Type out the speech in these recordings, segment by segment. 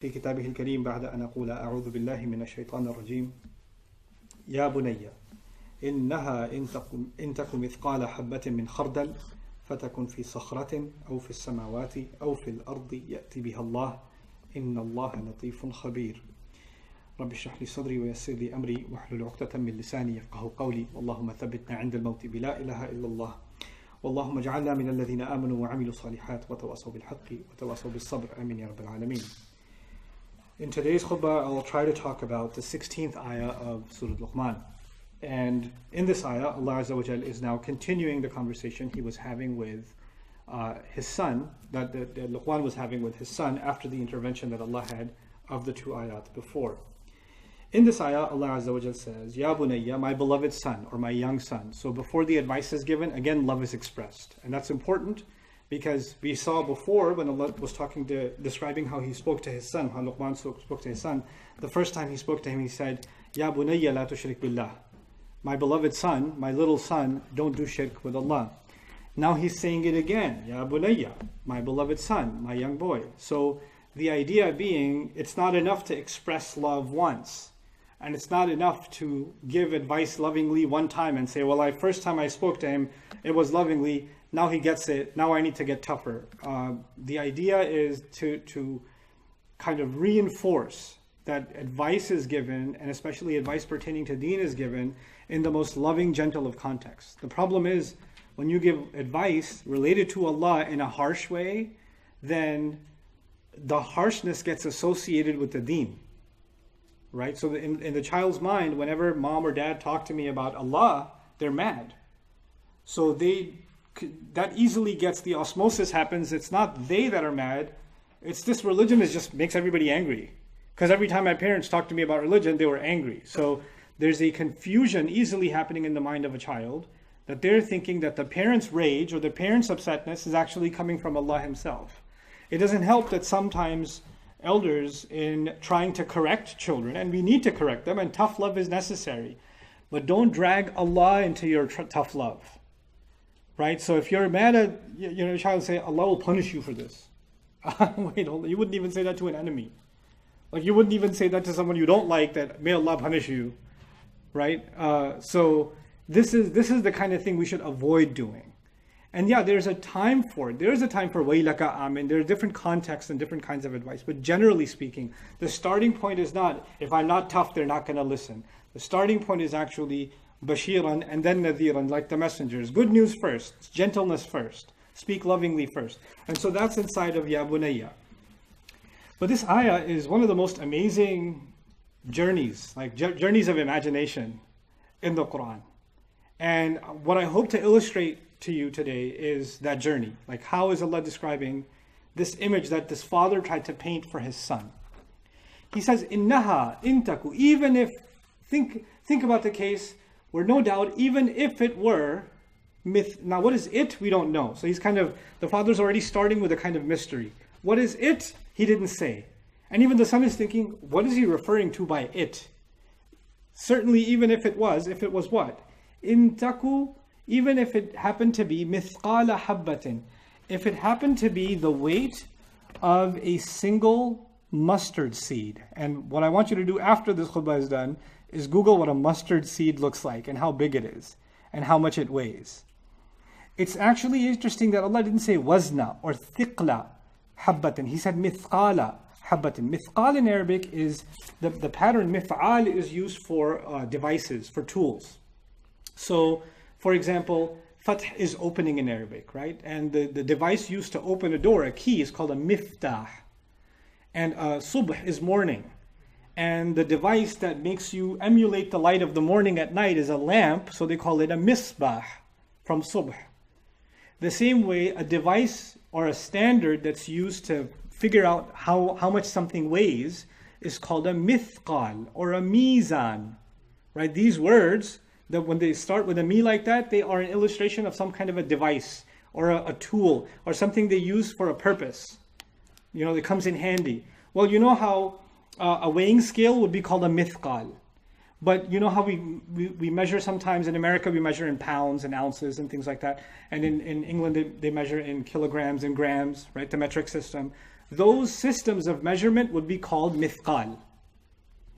في كتابه الكريم بعد أن أقول أعوذ بالله من الشيطان الرجيم يا بني إنها إن تك مثقال حبة من خردل فتكن في صخرة أو في السماوات أو في الأرض يأتي بها الله إنّالله لطيف خبير رب اشرح لي صدري ويسر لي أمري واحلل عقدة من لساني يفقهوا قولي اللهم ثبتنا عند الموت بلا إله إلا الله اللهم اجعلنا من الذين آمنوا وعملوا الصالحات وتواصوا بالحق وتواصوا بالصبر آمين يا رب العالمين. In today's khutbah, I'll try to talk about the 16th ayah of Surah Luqman. And in this ayah, Allah Azza wa Jal is now continuing the conversation he was having with his son, that Luqman was having with his son after the intervention that Allah had of the two ayat before. In this ayah, Allah Azza wa Jal says, Ya bunayya, my beloved son, or my young son. So before the advice is given, again, love is expressed. And that's important because we saw before when Allah was describing how he spoke to his son, how Luqman spoke to his son, the first time he spoke to him, he said, Ya bunayya la tushrik billah. My beloved son, my little son, don't do shirk with Allah. Now he's saying it again, Ya bunayya, my beloved son, my young boy. So the idea being, it's not enough to express love once. And it's not enough to give advice lovingly one time and say, well, first time I spoke to him, it was lovingly. Now he gets it. Now I need to get tougher. The idea is to kind of reinforce that advice is given, and especially advice pertaining to deen is given, in the most loving, gentle of contexts. The problem is, when you give advice related to Allah in a harsh way, then the harshness gets associated with the deen. Right? So in the child's mind, whenever mom or dad talk to me about Allah, they're mad. So that easily gets, the osmosis happens. It's not they that are mad. It's this religion that just makes everybody angry. Because every time my parents talked to me about religion, they were angry. So there's a confusion easily happening in the mind of a child that they're thinking that the parents' rage or the parents' upsetness is actually coming from Allah Himself. It doesn't help that sometimes elders, in trying to correct children, and we need to correct them, and tough love is necessary, but don't drag Allah into your tough love. Right? So if you're mad at your child, say, Allah will punish you for this. Wait, hold on. You wouldn't even say that to an enemy. Like, you wouldn't even say that to someone you don't like, that may Allah punish you. Right? So this is the kind of thing we should avoid doing. And yeah, there's a time for it. There's a time for waylaka amin. There are different contexts and different kinds of advice. But generally speaking, the starting point is not, if I'm not tough, they're not going to listen. The starting point is actually bashiran and then nadhiran, like the messengers. Good news first, gentleness first, speak lovingly first. And so that's inside of Ya bunayya. But this ayah is one of the most amazing journeys, like journeys of imagination in the Quran. And what I hope to illustrate to you today is that journey. Like, how is Allah describing this image that this father tried to paint for his son? He says, inneha, in taku, even if, think about the case where no doubt, even if it were myth. Now what is it? We don't know. So the father's already starting with a kind of mystery. What is it? He didn't say. And even the son is thinking, what is he referring to by it? Certainly, even if it was what? In taku, even if it happened to be miskale habbetin, if it happened to be the weight of a single mustard seed. And what I want you to do after this khutbah is done is Google what a mustard seed looks like and how big it is and how much it weighs. It's actually interesting that Allah didn't say wazna or thiqla habbatin. He said miskale habbatin. Miskal in Arabic is the pattern. Mif'al is used for devices, for tools. So, for example, fath is opening in Arabic, right? And the device used to open a door, a key, is called a miftah. And subh is morning. And the device that makes you emulate the light of the morning at night is a lamp, so they call it a misbah from subh. The same way, a device or a standard that's used to figure out how much something weighs is called a mithqal or a mizan, right? These words, that when they start with a me like that, they are an illustration of some kind of a device or a tool or something they use for a purpose. It comes in handy. Well, you know how a weighing scale would be called a mithqal. But you know how we measure sometimes in America, we measure in pounds and ounces and things like that. And in England, they measure in kilograms and grams, right? The metric system. those systems of measurement would be called miskale.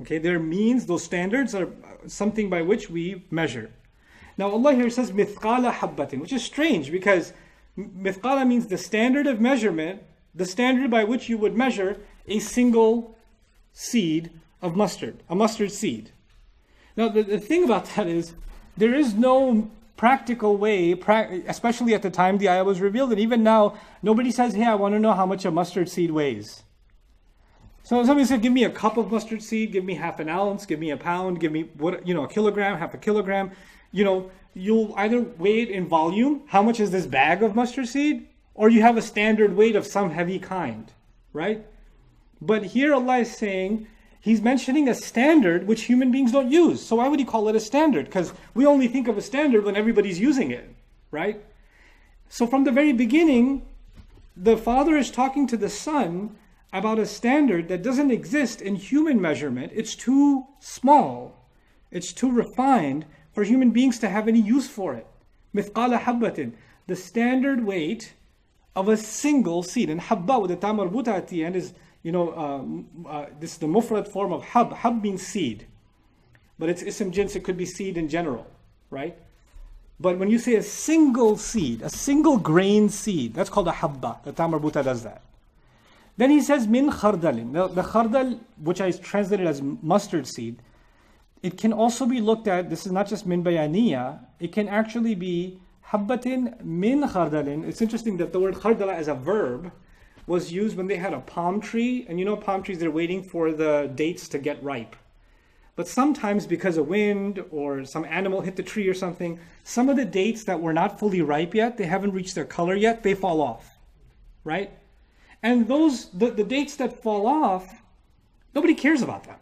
Okay, their means, those standards are something by which we measure. Now Allah here says miskale habbetin, which is strange because miskale means the standard of measurement, the standard by which you would measure a single seed of mustard, a mustard seed. Now the thing about that is there is no practical way, especially at the time the ayah was revealed, and even now, nobody says, hey, I want to know how much a mustard seed weighs. So somebody said, give me a cup of mustard seed, give me half an ounce, give me a pound, give me a kilogram, half a kilogram. You'll either weigh it in volume, how much is this bag of mustard seed, or you have a standard weight of some heavy kind, right? But here Allah is saying, He's mentioning a standard which human beings don't use. So why would He call it a standard? Because we only think of a standard when everybody's using it, right? So from the very beginning, the Father is talking to the Son about a standard that doesn't exist in human measurement. It's too small. It's too refined for human beings to have any use for it. Miskale habbetin, the standard weight of a single seed. And habba with the ta marbuta at the end is, this is the mufrad form of hab. Hab means seed. But it's ism jins, it could be seed in general, right? But when you say a single seed, a single grain seed, that's called a habba. The ta marbuta does that. Then he says min hardalin. Now, the hardal, which I translated as mustard seed, it can also be looked at, this is not just min bayaniya, it can actually be habbatin min hardalin. It's interesting that the word hardal as a verb was used when they had a palm tree, and palm trees, they're waiting for the dates to get ripe. But sometimes because of wind or some animal hit the tree or something, some of the dates that were not fully ripe yet, they haven't reached their color yet, they fall off, right? And the dates that fall off, nobody cares about them.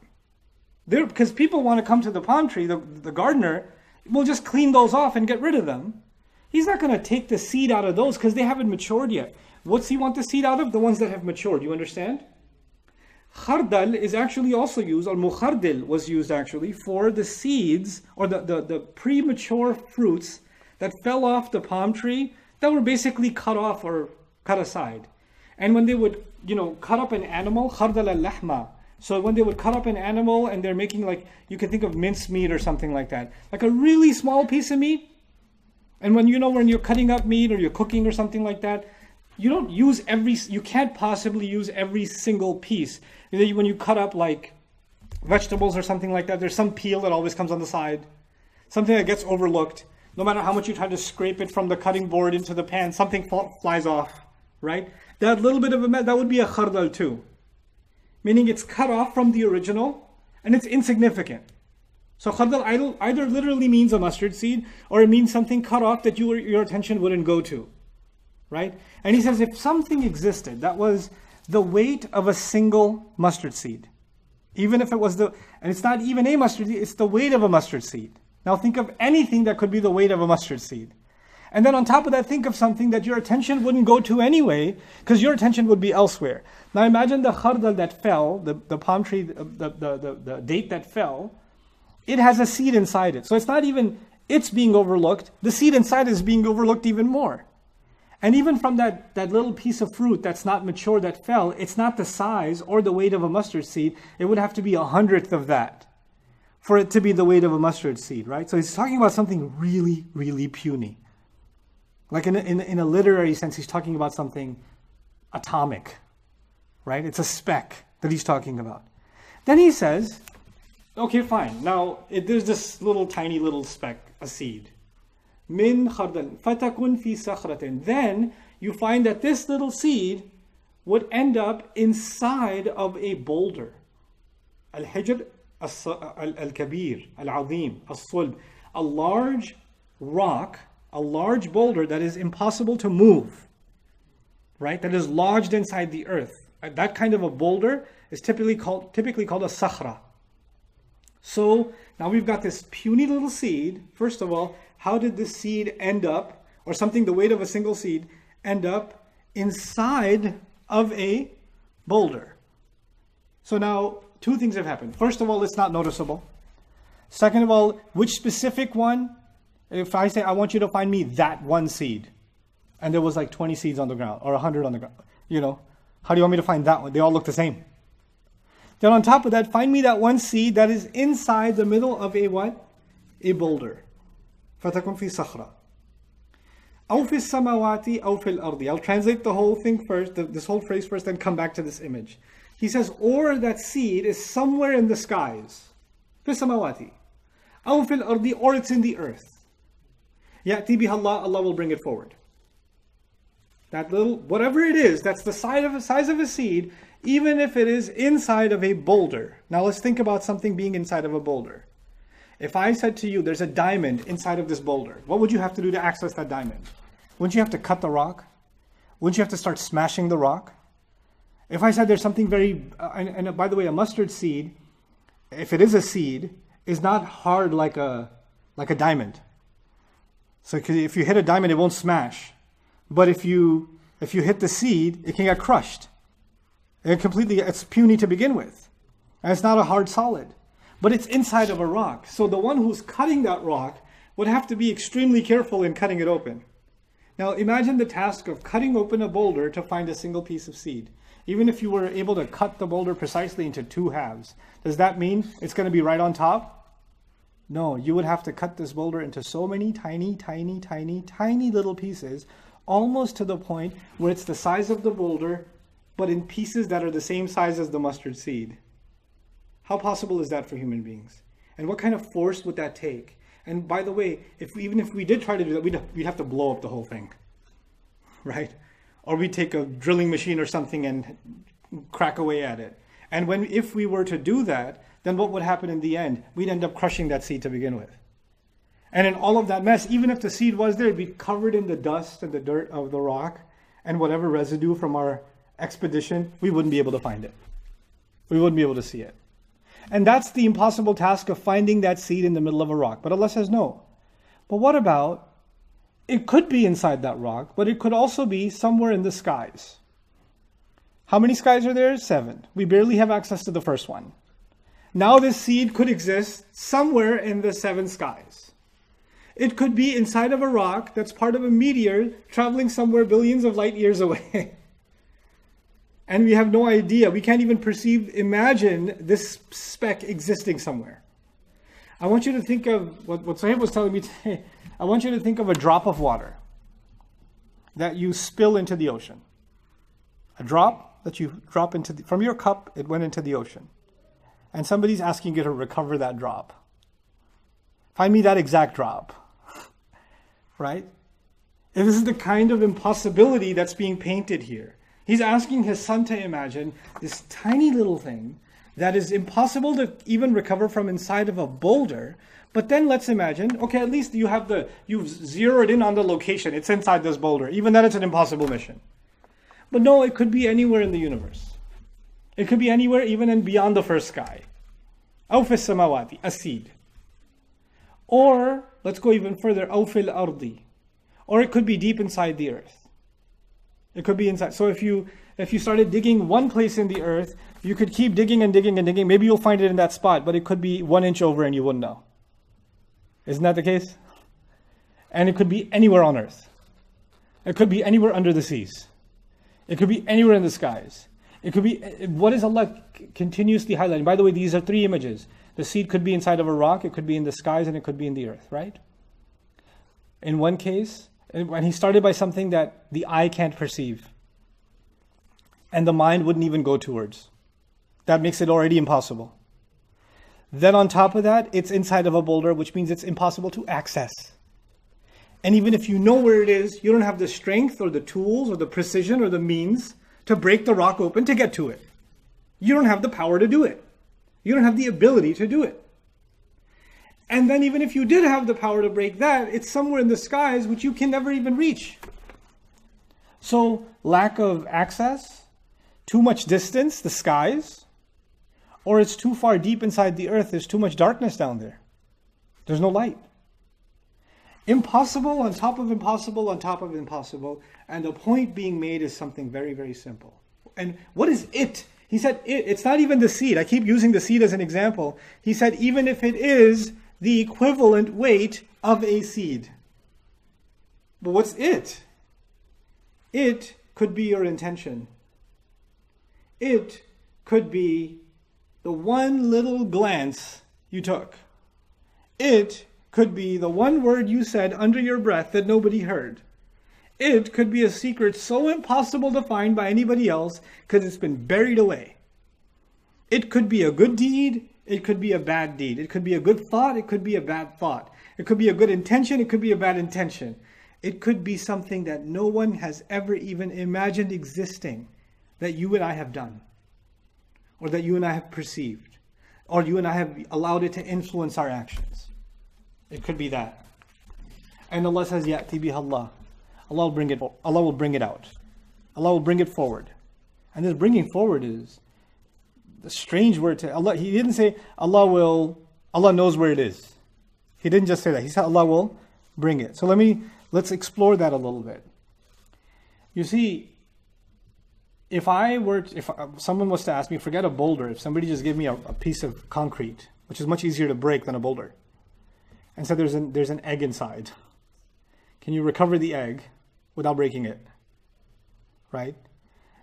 Because people want to come to the palm tree, the gardener will just clean those off and get rid of them. He's not going to take the seed out of those because they haven't matured yet. What's he want the seed out of? The ones that have matured. You understand? Hardal is actually also used, or muhardil was used actually, for the seeds or the premature fruits that fell off the palm tree that were basically cut off or cut aside. And when they would, cut up an animal, hardal al-lahma. So when they would cut up an animal and they're making you can think of minced meat or something like that. Like a really small piece of meat. And when you're cutting up meat or you're cooking or something like that, you can't possibly use every single piece. When you cut up like vegetables or something like that, there's some peel that always comes on the side. Something that gets overlooked. No matter how much you try to scrape it from the cutting board into the pan, something flies off, right? That little bit of that would be a hardal too. Meaning it's cut off from the original and it's insignificant. So hardal either literally means a mustard seed or it means something cut off that your attention wouldn't go to. Right? And he says if something existed that was the weight of a single mustard seed, even if it was and it's not even a mustard seed, it's the weight of a mustard seed. Now think of anything that could be the weight of a mustard seed. And then on top of that, think of something that your attention wouldn't go to anyway, because your attention would be elsewhere. Now imagine the hardal that fell, the palm tree, the date that fell, it has a seed inside it. So it's not even it's being overlooked, the seed inside is being overlooked even more. And even from that little piece of fruit that's not mature that fell, it's not the size or the weight of a mustard seed. It would have to be 100th of that for it to be the weight of a mustard seed, right? So he's talking about something really, really puny. Like in a literary sense, he's talking about something atomic, right? It's a speck that he's talking about. Then he says, okay, fine. Now, there's this tiny little speck, a seed. Min hardal, fatakun fi sahretin. Then you find that this little seed would end up inside of a boulder. Al-hijr, al-kabir, al-azim, al-sulb. A large rock, a large boulder that is impossible to move, right? That is lodged inside the earth. That kind of a boulder is typically called a sahra. So now we've got this puny little seed. First of all, how did this seed end up, or something the weight of a single seed, end up inside of a boulder? So now two things have happened. First of all, it's not noticeable. Second of all, which specific one? If I say, I want you to find me that one seed, and there was 20 seeds on the ground, or 100 on the ground, How do you want me to find that one? They all look the same. Then on top of that, find me that one seed that is inside the middle of a what? A boulder. فَتَكُنْ فِي صَخْرَةٍ أَوْ فِي السَّمَوَاتِ أَوْ فِي الْأَرْضِ. I'll translate the whole thing first, this whole phrase first, then come back to this image. He says, or that seed is somewhere in the skies. فِي السَّمَوَاتِ أَوْ فِي الْأَرْضِ, or it's in the earth. يَأْتِي bihallah, Allah will bring it forward. That little, whatever it is, that's the size of a seed, even if it is inside of a boulder. Now let's think about something being inside of a boulder. If I said to you, there's a diamond inside of this boulder, what would you have to do to access that diamond? Wouldn't you have to cut the rock? Wouldn't you have to start smashing the rock? If I said there's something very, and by the way, a mustard seed, if it is a seed, is not hard like a diamond. So if you hit a diamond, it won't smash. But if you hit the seed, it can get crushed. It's puny to begin with. And it's not a hard solid. But it's inside of a rock. So the one who's cutting that rock would have to be extremely careful in cutting it open. Now imagine the task of cutting open a boulder to find a single piece of seed. Even if you were able to cut the boulder precisely into two halves, does that mean it's going to be right on top? No, you would have to cut this boulder into so many tiny, tiny, tiny, tiny little pieces, almost to the point where it's the size of the boulder, but in pieces that are the same size as the mustard seed. How possible is that for human beings? And what kind of force would that take? And by the way, even if we did try to do that, we'd have to blow up the whole thing, right? Or we'd take a drilling machine or something and crack away at it. And if we were to do that, then what would happen in the end? We'd end up crushing that seed to begin with. And in all of that mess, even if the seed was there, it'd be covered in the dust and the dirt of the rock and whatever residue from our expedition, we wouldn't be able to find it. We wouldn't be able to see it. And that's the impossible task of finding that seed in the middle of a rock. But Allah says no. But what about, it could be inside that rock, but it could also be somewhere in the skies. How many skies are there? 7. We barely have access to the first one. Now this seed could exist somewhere in the 7 skies. It could be inside of a rock that's part of a meteor traveling somewhere billions of light years away. And we have no idea. We can't even imagine this speck existing somewhere. I want you to think of what Sahib was telling me today. I want you to think of a drop of water that you spill into the ocean. A drop that you drop from your cup, it went into the ocean. And somebody's asking you to recover that drop. Find me that exact drop. Right? And this is the kind of impossibility that's being painted here. He's asking his son to imagine this tiny little thing that is impossible to even recover from inside of a boulder. But then let's imagine, okay, at least you've zeroed in on the location. It's inside this boulder. Even then it's an impossible mission. But no, it could be anywhere in the universe. It could be anywhere even and beyond the first sky. أو في السماوات, a seed. Or, let's go even further, أو في الأرض. Or it could be deep inside the earth. It could be inside. So if you started digging one place in the earth, you could keep digging and digging and digging. Maybe you'll find it in that spot, but it could be 1 inch over and you wouldn't know. Isn't that the case? And it could be anywhere on earth. It could be anywhere under the seas. It could be anywhere in the skies. It could be, what is Allah continuously highlighting? By the way, these are 3 images. The seed could be inside of a rock, it could be in the skies, and it could be in the earth, right? In one case, when he started by something that the eye can't perceive, and the mind wouldn't even go towards. That makes it already impossible. Then on top of that, it's inside of a boulder, which means it's impossible to access. And even if you know where it is, you don't have the strength or the tools or the precision or the means to break the rock open to get to it. You don't have the power to do it. You don't have the ability to do it. And then even if you did have the power to break that, it's somewhere in the skies which you can never even reach. So lack of access, too much distance, the skies, or it's too far deep inside the earth, there's too much darkness down there. There's no light. Impossible on top of impossible on top of impossible. And the point being made is something very, very simple. And what is it? He said it's not even the seed. I keep using the seed as an example. He said even if it is the equivalent weight of a seed. But what's it? It could be your intention. It could be the one little glance you took. It could be the one word you said under your breath that nobody heard. It could be a secret so impossible to find by anybody else because it's been buried away. It could be a good deed. It could be a bad deed. It could be a good thought. It could be a bad thought. It could be a good intention. It could be a bad intention. It could be something that no one has ever even imagined existing that you and I have done, or that you and I have perceived, or you and I have allowed it to influence our actions. It could be that. And Allah says, yeti bihallah. Allah will bring it out. Allah will bring it forward. And this bringing forward is the strange word to Allah. He didn't say Allah knows where it is. He didn't just say that. He said Allah will bring it. So let's explore that a little bit. You see, if someone was to ask me, forget a boulder, if somebody just gave me a piece of concrete, which is much easier to break than a boulder, and said there's an egg inside, can you recover the egg without breaking it? Right?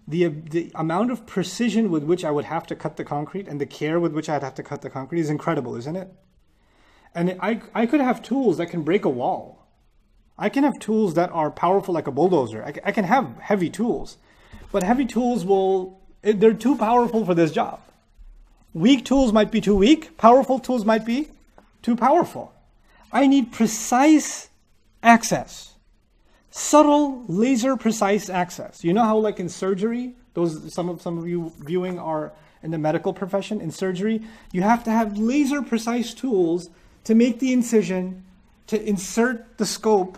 The amount of precision with which I would have to cut the concrete and the care with which I'd have to cut the concrete is incredible, isn't it? And I could have tools that can break a wall. I can have tools that are powerful like a bulldozer. I can have heavy tools. But heavy tools they're too powerful for this job. Weak tools might be too weak. Powerful tools might be too powerful. I need precise access. Subtle, laser precise access. You know how like in surgery, some of you viewing are in the medical profession, in surgery, you have to have laser precise tools to make the incision, to insert the scope,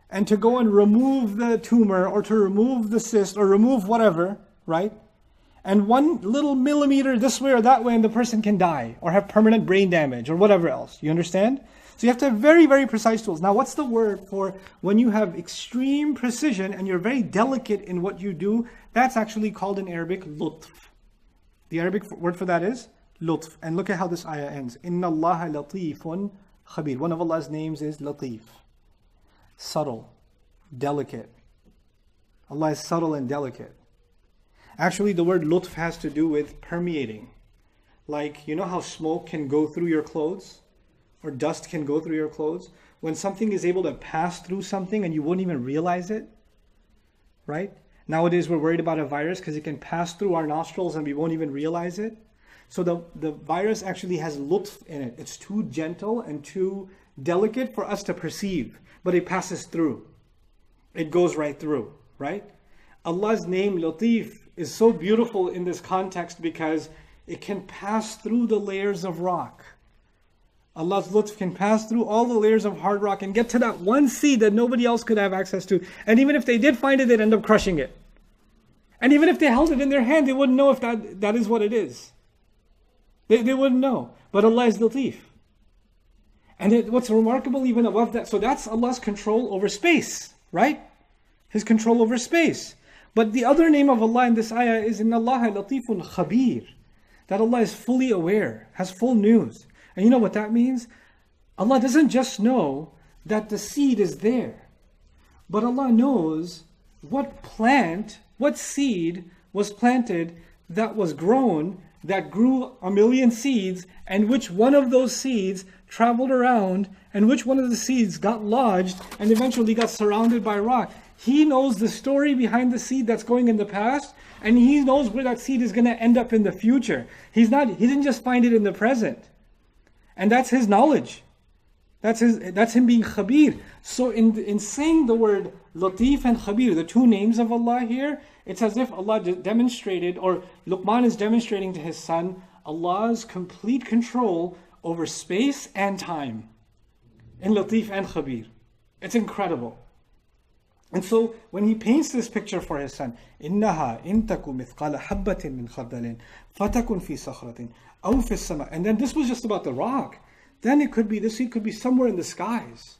and to go and remove the tumor or to remove the cyst or remove whatever, right? And one little millimeter this way or that way and the person can die or have permanent brain damage or whatever else. You understand? So you have to have very, very precise tools. Now, what's the word for when you have extreme precision and you're very delicate in what you do? That's actually called in Arabic lutf. The Arabic word for that is lutf. And look at how this ayah ends. Innellahe latifun khabir. One of Allah's names is latif. Subtle, delicate. Allah is subtle and delicate. Actually, the word lutf has to do with permeating. Like, you know how smoke can go through your clothes? Or dust can go through your clothes? When something is able to pass through something and you won't even realize it, right? Nowadays we're worried about a virus because it can pass through our nostrils and we won't even realize it. So the virus actually has lutf in it. It's too gentle and too delicate for us to perceive, but it passes through. It goes right through, right? Allah's name Latif is so beautiful in this context because it can pass through the layers of rock. Allah's lutf can pass through all the layers of hard rock and get to that one seed that nobody else could have access to. And even if they did find it, they'd end up crushing it. And even if they held it in their hand, they wouldn't know if that is what it is. They wouldn't know. But Allah is Latif. And what's remarkable even above that, so that's Allah's control over space, right? His control over space. But the other name of Allah in this ayah is innellahe latifun khabir. That Allah is fully aware, has full news. And you know what that means? Allah doesn't just know that the seed is there, but Allah knows what seed was planted that was grown, that grew 1,000,000 seeds, and which one of those seeds traveled around, and which one of the seeds got lodged and eventually got surrounded by rock. He knows the story behind the seed that's going in the past, and He knows where that seed is going to end up in the future. He didn't just find it in the present. And that's His knowledge. That's Him being khabir. So in saying the word latif and khabir, the two names of Allah here, it's as if Allah demonstrated, or Luqman is demonstrating to his son, Allah's complete control over space and time. In latif and khabir. It's incredible. And so when he paints this picture for his son, inneha in teku miskale habbetin min hardal fatakun fi sahretin aw fi sama. And then this was just about the rock. Then this seed could be somewhere in the skies,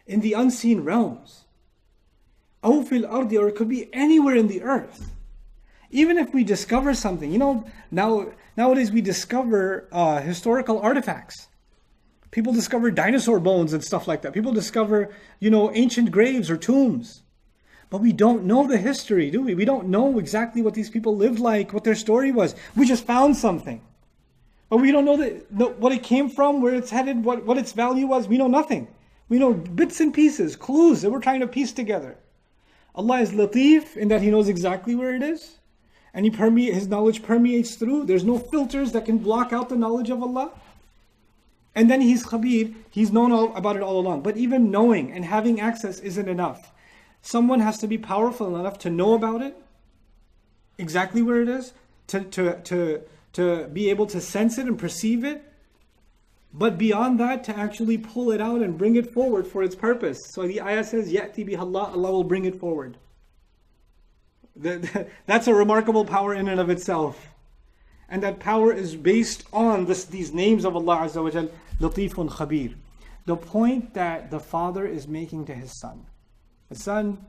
in the unseen realms. Aw fil ardı, or it could be anywhere in the earth. Even if we discover something, nowadays we discover historical artifacts. People discover dinosaur bones and stuff like that. People discover, ancient graves or tombs. But we don't know the history, do we? We don't know exactly what these people lived like, what their story was. We just found something. But we don't know what it came from, where it's headed, what its value was. We know nothing. We know bits and pieces, clues that we're trying to piece together. Allah is latif in that He knows exactly where it is. And His knowledge permeates through. There's no filters that can block out the knowledge of Allah. And then He's khabir. He's known about it all along. But even knowing and having access isn't enough. Someone has to be powerful enough to know about it, exactly where it is, to be able to sense it and perceive it. But beyond that, to actually pull it out and bring it forward for its purpose. So the ayah says, yeti bihallah, Allah will bring it forward. That's a remarkable power in and of itself. And that power is based on these names of Allah Azza wa Jal, latifun khabir. The point that the father is making to his son. Son,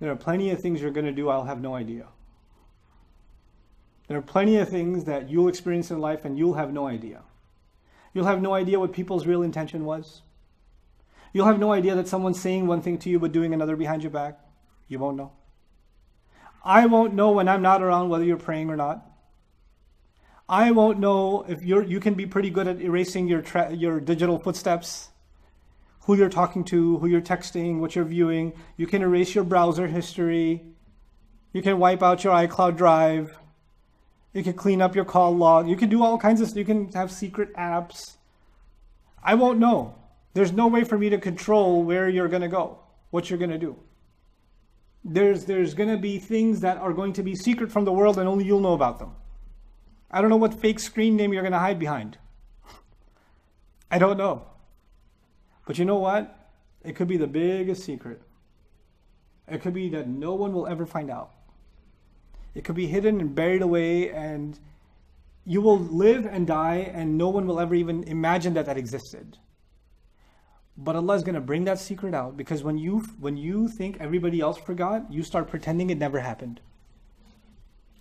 there are plenty of things you're going to do, I'll have no idea. There are plenty of things that you'll experience in life and you'll have no idea. You'll have no idea what people's real intention was. You'll have no idea that someone's saying one thing to you but doing another behind your back. You won't know. I won't know when I'm not around whether you're praying or not. I won't know if you can be pretty good at erasing your digital footsteps. Who you're talking to, who you're texting, what you're viewing. You can erase your browser history. You can wipe out your iCloud drive. You can clean up your call log. You can do all kinds of stuff. You can have secret apps. I won't know. There's no way for me to control where you're going to go, what you're going to do. There's going to be things that are going to be secret from the world and only you'll know about them. I don't know what fake screen name you're going to hide behind. I don't know. But you know what? It could be the biggest secret. It could be that no one will ever find out. It could be hidden and buried away, and you will live and die and no one will ever even imagine that existed. But Allah is going to bring that secret out, because when you think everybody else forgot, you start pretending it never happened.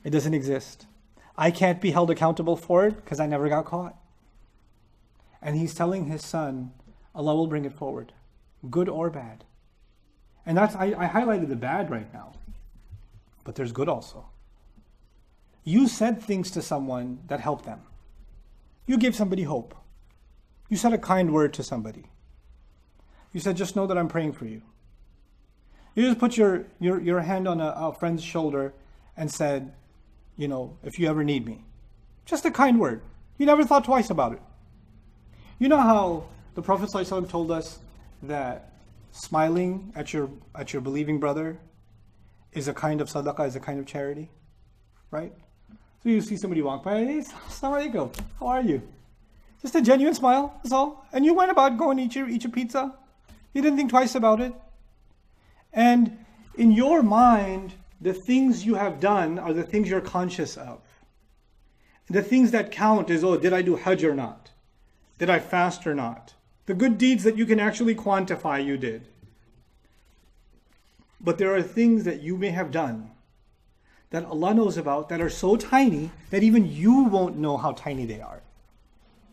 It doesn't exist. I can't be held accountable for it because I never got caught. And He's telling His son, Allah will bring it forward, good or bad. And I highlighted the bad right now, but there's good also. You said things to someone that helped them. You gave somebody hope. You said a kind word to somebody. You said, just know that I'm praying for you. You just put your hand on a friend's shoulder and said, if you ever need me. Just a kind word. You never thought twice about it. You know how the Prophet ﷺ told us that smiling at your believing brother is a kind of sadaqah, is a kind of charity, right? So you see somebody walk by, hey, assalamu alaikum, how are you? Just a genuine smile, that's all. And you went about going to eat your pizza. You didn't think twice about it. And in your mind, the things you have done are the things you're conscious of. The things that count is, did I do Hajj or not? Did I fast or not? The good deeds that you can actually quantify, you did. But there are things that you may have done that Allah knows about that are so tiny that even you won't know how tiny they are.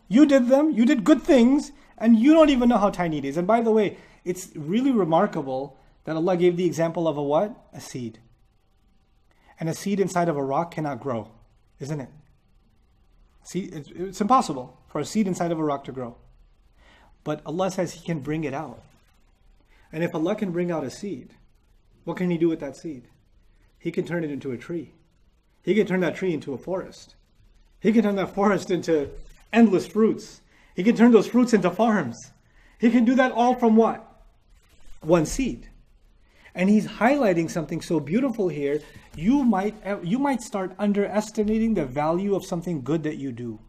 You did them, you did good things, and you don't even know how tiny it is. And by the way, it's really remarkable that Allah gave the example of a what? A seed. And a seed inside of a rock cannot grow, isn't it? See, it's impossible for a seed inside of a rock to grow. But Allah says He can bring it out. And if Allah can bring out a seed, what can He do with that seed? He can turn it into a tree. He can turn that tree into a forest. He can turn that forest into endless fruits. He can turn those fruits into farms. He can do that all from what? One seed. And He's highlighting something so beautiful here. You might start underestimating the value of something good that you do.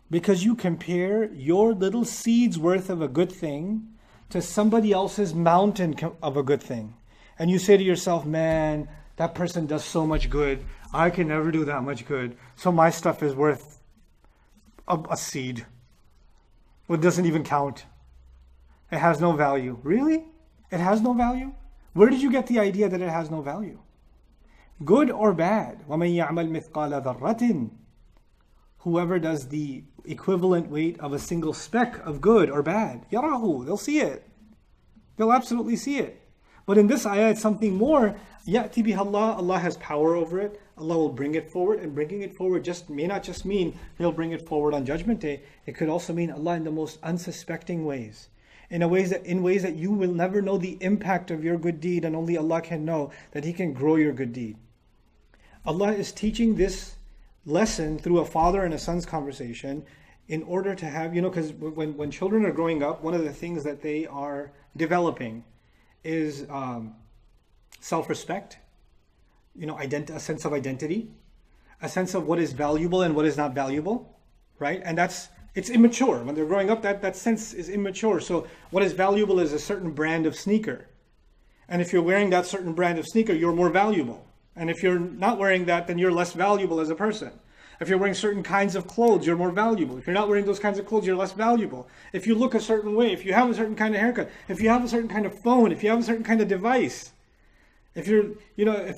Because you compare your little seed's worth of a good thing to somebody else's mountain of a good thing. And you say to yourself, man, that person does so much good. I can never do that much good. So my stuff is worth a seed. Well, it doesn't even count. It has no value. Really? It has no value? Where did you get the idea that it has no value? Good or bad? وَمَنْ يَعْمَلْ مِثْقَالَ ذَرَّةٍ. Whoever does the equivalent weight of a single speck of good or bad, يَرَاهُ, they'll see it. They'll absolutely see it. But in this ayah, it's something more. Yeti bihallah, Allah has power over it. Allah will bring it forward, and bringing it forward may not just mean He'll bring it forward on Judgment Day. It could also mean Allah in the most unsuspecting ways. In ways that you will never know the impact of your good deed, and only Allah can know that He can grow your good deed. Allah is teaching this lesson through a father and a son's conversation in order to have, because when children are growing up, one of the things that they are developing is self-respect, a sense of identity, a sense of what is valuable and what is not valuable, right? And it's immature. When they're growing up, that sense is immature. So what is valuable is a certain brand of sneaker. And if you're wearing that certain brand of sneaker, you're more valuable. And if you're not wearing that, then you're less valuable as a person. If you're wearing certain kinds of clothes, you're more valuable. If you're not wearing those kinds of clothes, you're less valuable. If you look a certain way, if you have a certain kind of haircut, if you have a certain kind of phone, if you have a certain kind of device, if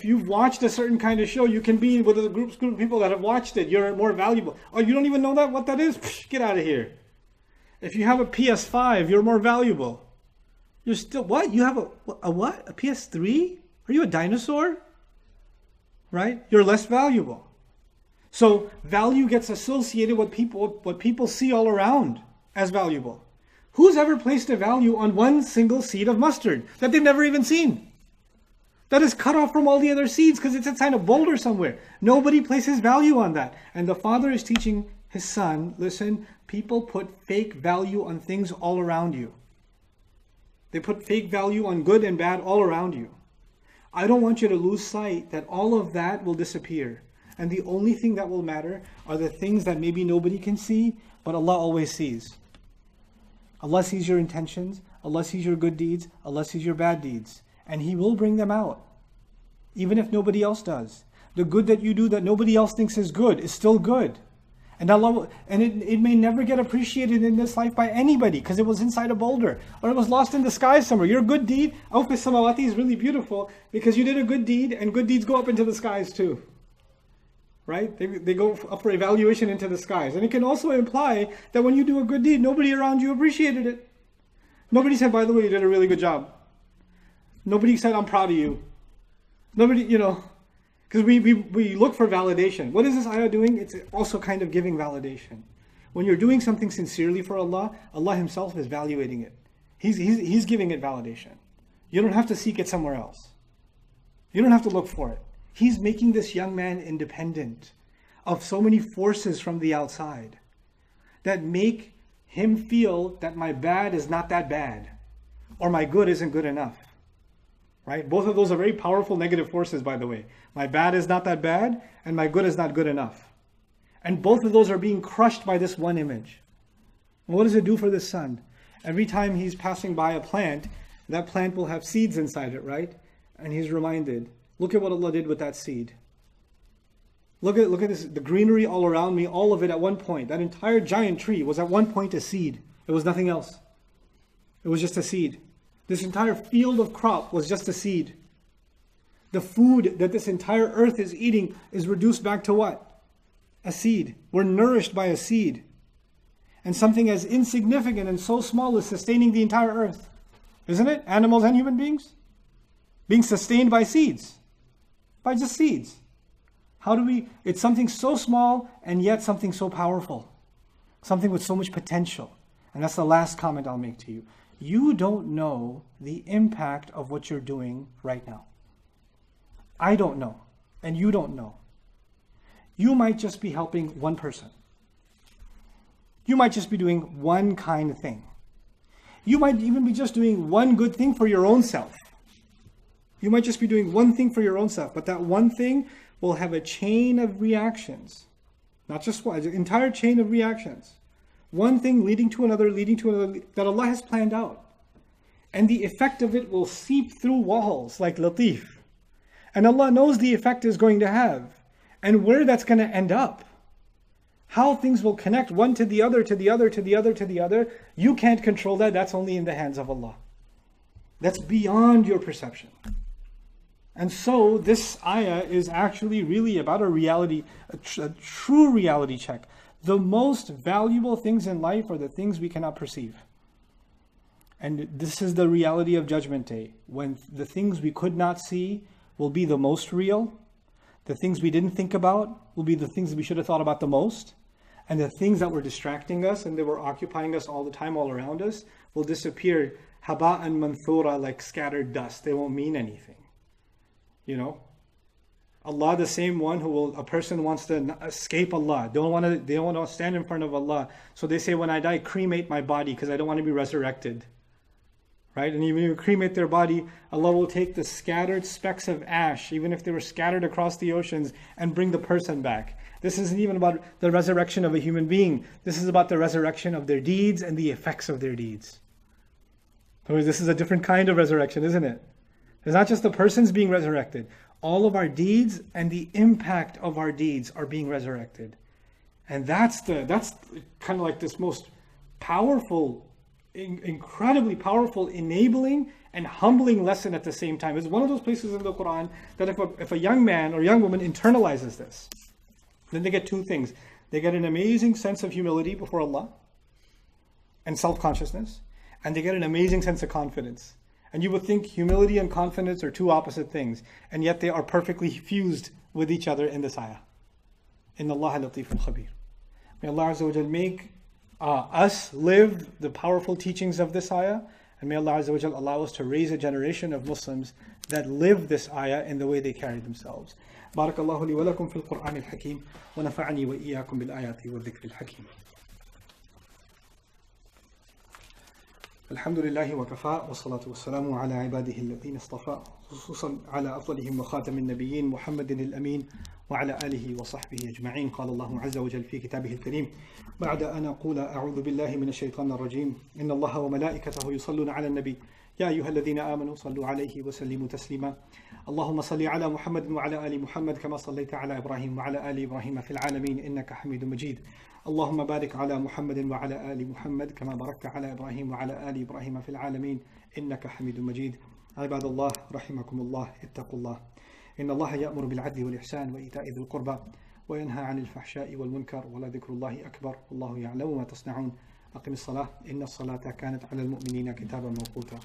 you've watched a certain kind of show, you can be with a group of people that have watched it. You're more valuable. Oh, you don't even know what that is? Psh, get out of here. If you have a PS5, you're more valuable. You're still, what? You have a what? A PS3? Are you a dinosaur? Right? You're less valuable. So value gets associated with what people see all around as valuable. Who's ever placed a value on one single seed of mustard that they've never even seen? That is cut off from all the other seeds because it's inside a boulder somewhere. Nobody places value on that. And the father is teaching his son, listen, people put fake value on things all around you. They put fake value on good and bad all around you. I don't want you to lose sight that all of that will disappear. And the only thing that will matter are the things that maybe nobody can see, but Allah always sees. Allah sees your intentions, Allah sees your good deeds, Allah sees your bad deeds. And He will bring them out, even if nobody else does. The good that you do that nobody else thinks is good is still good. And Allah it may never get appreciated in this life by anybody because it was inside a boulder or it was lost in the sky somewhere. Your good deed, semavati, is really beautiful because you did a good deed, and good deeds go up into the skies too. Right? They go up for evaluation into the skies. And it can also imply that when you do a good deed, nobody around you appreciated it. Nobody said, by the way, you did a really good job. Nobody said, I'm proud of you. Nobody, because we look for validation. What is this ayah doing? It's also kind of giving validation. When you're doing something sincerely for Allah, Allah Himself is evaluating it. He's giving it validation. You don't have to seek it somewhere else. You don't have to look for it. He's making this young man independent of so many forces from the outside that make him feel that my bad is not that bad or my good isn't good enough. Right? Both of those are very powerful negative forces, by the way. My bad is not that bad, and my good is not good enough. And both of those are being crushed by this one image. And what does it do for this son? Every time he's passing by a plant, that plant will have seeds inside it, right? And he's reminded, look at what Allah did with that seed. Look at this, the greenery all around me, all of it at one point. That entire giant tree was at one point a seed. It was nothing else. It was just a seed. This entire field of crop was just a seed. The food that this entire earth is eating is reduced back to what? A seed. We're nourished by a seed. And something as insignificant and so small is sustaining the entire earth. Isn't it? Animals and human beings? Being sustained by seeds. By just seeds. It's something so small and yet something so powerful. Something with so much potential. And that's the last comment I'll make to you. You don't know the impact of what you're doing right now. I don't know, and you don't know. You might just be helping one person. You might just be doing one kind thing. You might even be just doing one good thing for your own self. You might just be doing one thing for your own self, but that one thing will have a chain of reactions. Not just one, an entire chain of reactions. One thing leading to another, that Allah has planned out. And the effect of it will seep through walls like latif. And Allah knows the effect is going to have. And where that's going to end up. How things will connect one to the other, to the other, to the other, to the other. You can't control that. That's only in the hands of Allah. That's beyond your perception. And so this ayah is actually really about a true reality check. The most valuable things in life are the things we cannot perceive. And this is the reality of Judgment Day, when the things we could not see will be the most real, the things we didn't think about will be the things we should have thought about the most, and the things that were distracting us and they were occupying us all the time all around us will disappear haba'an manthura, like scattered dust. They won't mean anything. You know? Allah, the same one a person wants to escape Allah. They don't want to stand in front of Allah. So they say, when I die, cremate my body because I don't want to be resurrected. Right? And even if you cremate their body, Allah will take the scattered specks of ash, even if they were scattered across the oceans, and bring the person back. This isn't even about the resurrection of a human being. This is about the resurrection of their deeds and the effects of their deeds. So this is a different kind of resurrection, isn't it? It's not just the persons being resurrected. All of our deeds and the impact of our deeds are being resurrected. And that's kind of like this most powerful, incredibly powerful, enabling and humbling lesson at the same time. It's one of those places in the Quran that if a young man or young woman internalizes this, then they get two things. They get an amazing sense of humility before Allah and self-consciousness, and they get an amazing sense of confidence. And you would think humility and confidence are two opposite things, and yet they are perfectly fused with each other in this ayah. Innellahe latifun habir. May Allah Azza wa Jal make us live the powerful teachings of this ayah, and may Allah Azza wa Jal allow us to raise a generation of Muslims that live this ayah in the way they carry themselves. Barakallahu li wa lakum fil Qur'an al-Hakim, wa nafa'ani wa iyyakum bil ayati wa dhikri al-Hakim. الحمد لله وكفى والصلاة والسلام على عباده الذين اصطفى خصوصا على أفضلهم وخاتم النبيين محمد الأمين وعلى آله وصحبه أجمعين. قال الله عز وجل في كتابه الكريم بعد أن أقول أعوذ بالله من الشيطان الرجيم إن الله وملائكته يصلون على النبي يا أيها الذين آمنوا صلوا عليه وسلموا تسليما اللهم صل على محمد وعلى آل محمد كما صليت على إبراهيم وعلى آل إبراهيم في العالمين إنك حميد مجيد اللهم بارك على محمد وعلى آل محمد كما باركت على إبراهيم وعلى آل إبراهيم في العالمين إنك حميد مجيد. عباد الله رحمكم الله اتقوا الله إن الله يأمر بالعدل والإحسان وإيتاء ذي القربى وينهى عن الفحشاء والمنكر ولذكر الله أكبر والله يعلم ما تصنعون. أقم الصلاة إن الصلاة كانت على المؤمنين كتابا موقوتا.